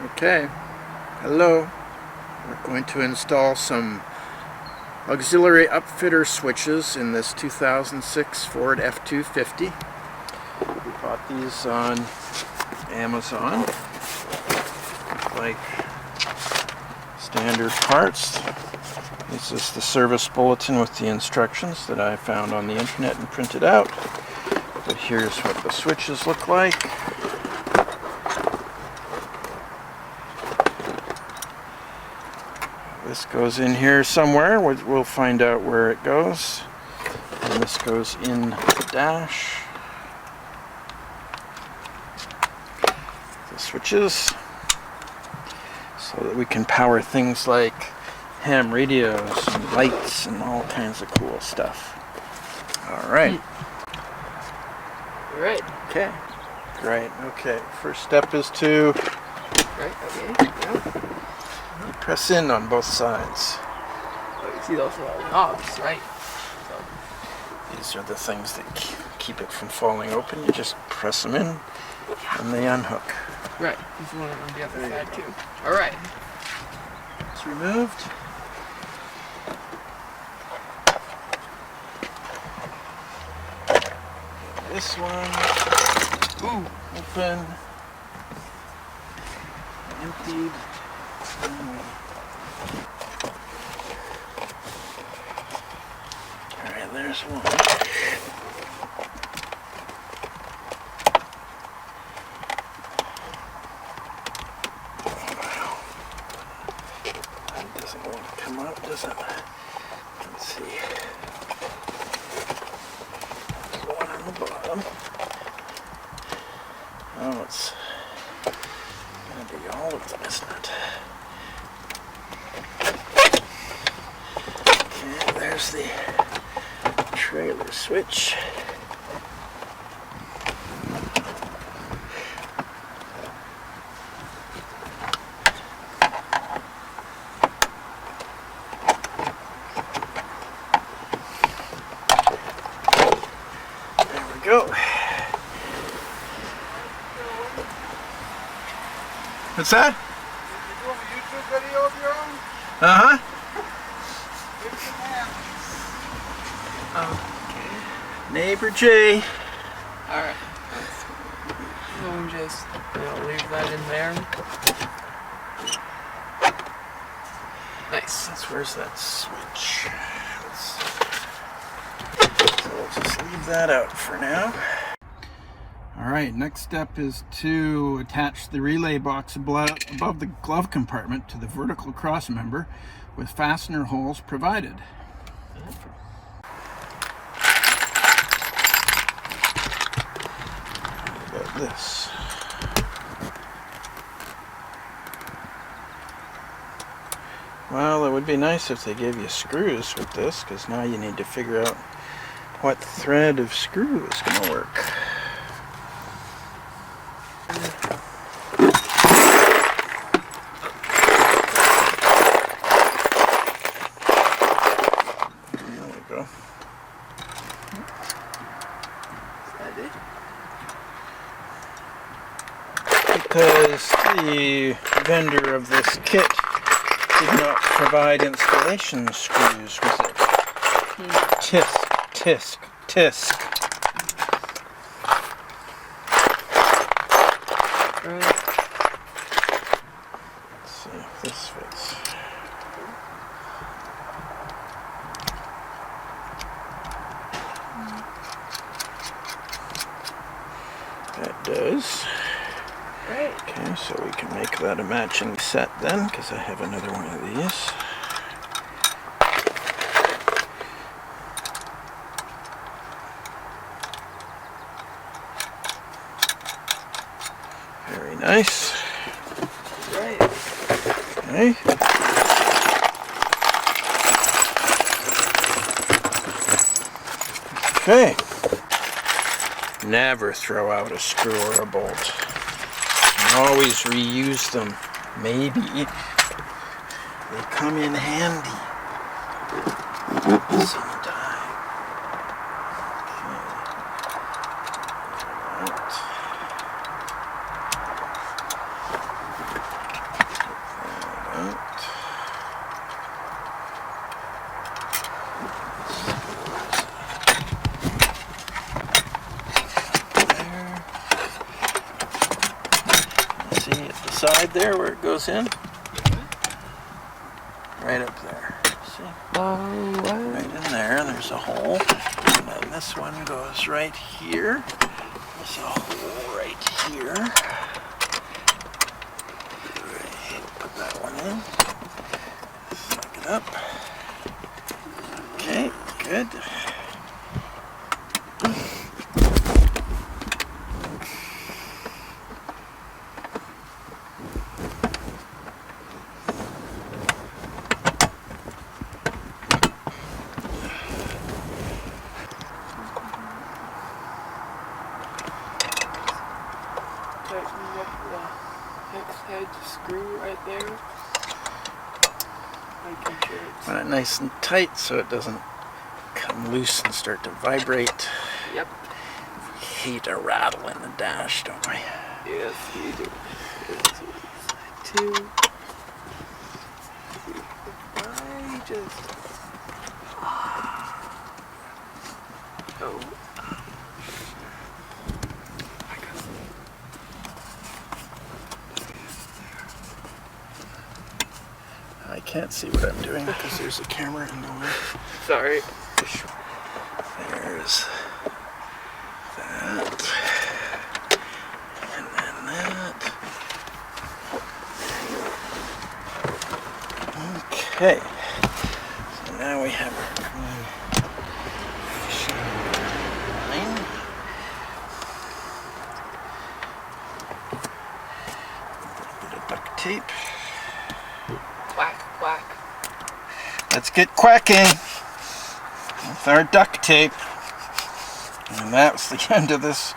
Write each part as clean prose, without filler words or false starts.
Okay, hello. We're going to install some auxiliary upfitter switches in this 2006 Ford F250. We bought these on Amazon, like standard parts. This is the service bulletin with the instructions that I found on the internet and printed out. But here's what the switches look like. This goes in here somewhere. We'll find out where it goes. And this goes in the dash. The switches, so that we can power things like ham radios and lights and all kinds of cool stuff. All right. Right. Okay. Great. Okay. First step is to Okay. Yeah. you press in on both sides. Oh, you see those knobs, right? So. These are the things that keep it from falling open. You just press them in and they unhook. Right. There's one on the other side too. All right. It's removed. This one, open, emptied. All right, there's one. That doesn't want to come out, does it? Let's see. There's one on the bottom. Oh, it's going to be all of them, isn't it? Okay, there's the trailer switch. There we go. What's that? You doing a YouTube video of your own? Uh-huh. Give us a hand. Okay. Neighbor Jay. All right. We'll just leave that in there. Nice. Where's that switch? So we'll just leave that out for now. Alright, next step is to attach the relay box above the glove compartment to the vertical cross member with fastener holes provided. What about this? Well, it would be nice if they gave you screws with this, because now you need to figure out what thread of screw is going to work. There we go. Because the vendor of this kit did not provide installation screws with it. Tisk. Right. Let's see if this fits. That does. Right. Okay, so we can make that a matching set then, because I have another one of these. Very nice. Right. Okay. Okay. Never throw out a screw or a bolt. Always reuse them. Maybe they come in handy sometime. Okay. See at the side there where it goes in? Right up there. See? Oh, what? Right in there, there's a hole. And then this one goes right here. There's a hole right here. Right, put that one in. Suck it up. Okay, good. Tighten up the hex head screw right there. Making sure it's... Put it nice and tight so it doesn't come loose and start to vibrate. Yep. Hate a rattle in the dash, don't we? Yes, you do. It's 2, 3, 4, 5, just... Oh. I can't see what I'm doing because there's a camera in the way. Sorry. There's that. And then that. Okay. So now we have our line. A bit of duct tape. Whack, whack. Let's get quacking with our duct tape. And that's the end of this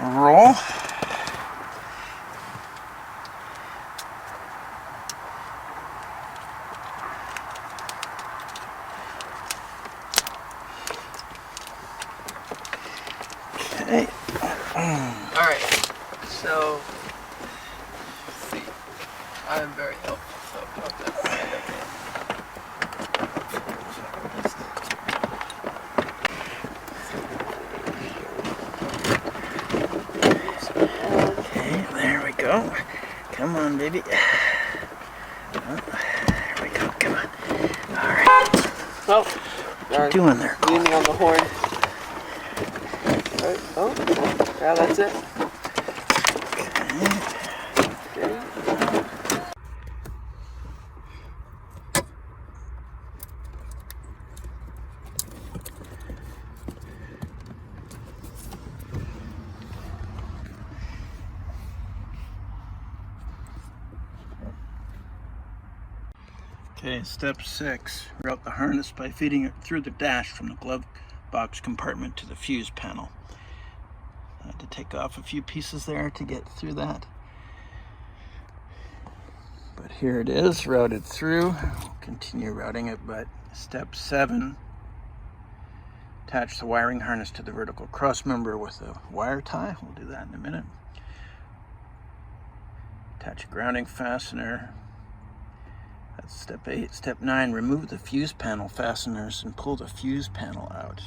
roll. Okay. Alright, so, let's see, I'm very helpful, so pop that side up in. Okay, there we go. Come on, baby. Oh, there we go, come on. Alright. Well, What you doing there, Cole? leaning on the horn. Right, oh, yeah, that's it. Okay. Okay, step 6. Route the harness by feeding it through the dash from the glove box compartment to the fuse panel. I had to take off a few pieces there to get through that. But here it is, routed through. I'll continue routing it, but step 7. Attach the wiring harness to the vertical cross member with a wire tie. We'll do that in a minute. Attach a grounding fastener. That's step 8. Step 9, remove the fuse panel fasteners and pull the fuse panel out.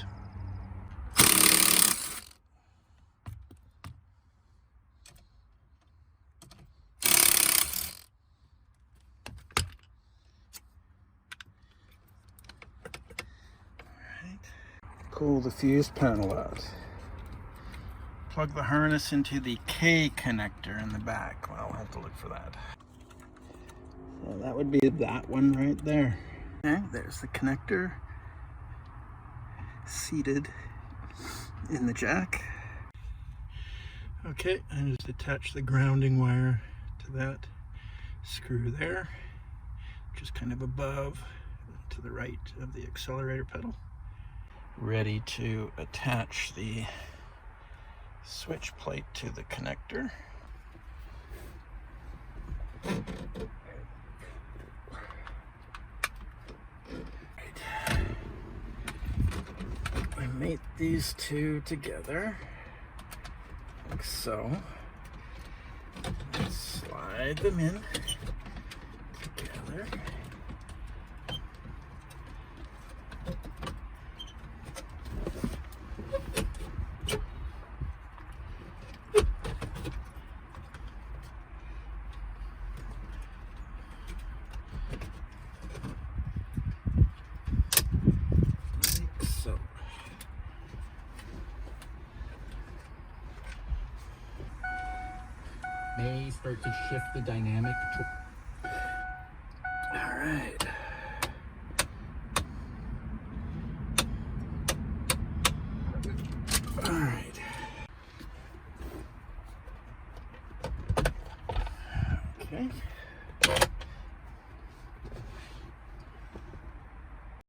Pull the fuse panel out. Plug the harness into the K connector in the back. Well, I'll have to look for that. So that would be that one right there. Okay, there's the connector seated in the jack. Okay, and just attach the grounding wire to that screw there, which is kind of above to the right of the accelerator pedal. Ready to attach the switch plate to the connector. I mate these two together like so. Slide them in together. may start to shift the dynamic. All right. All right. Okay.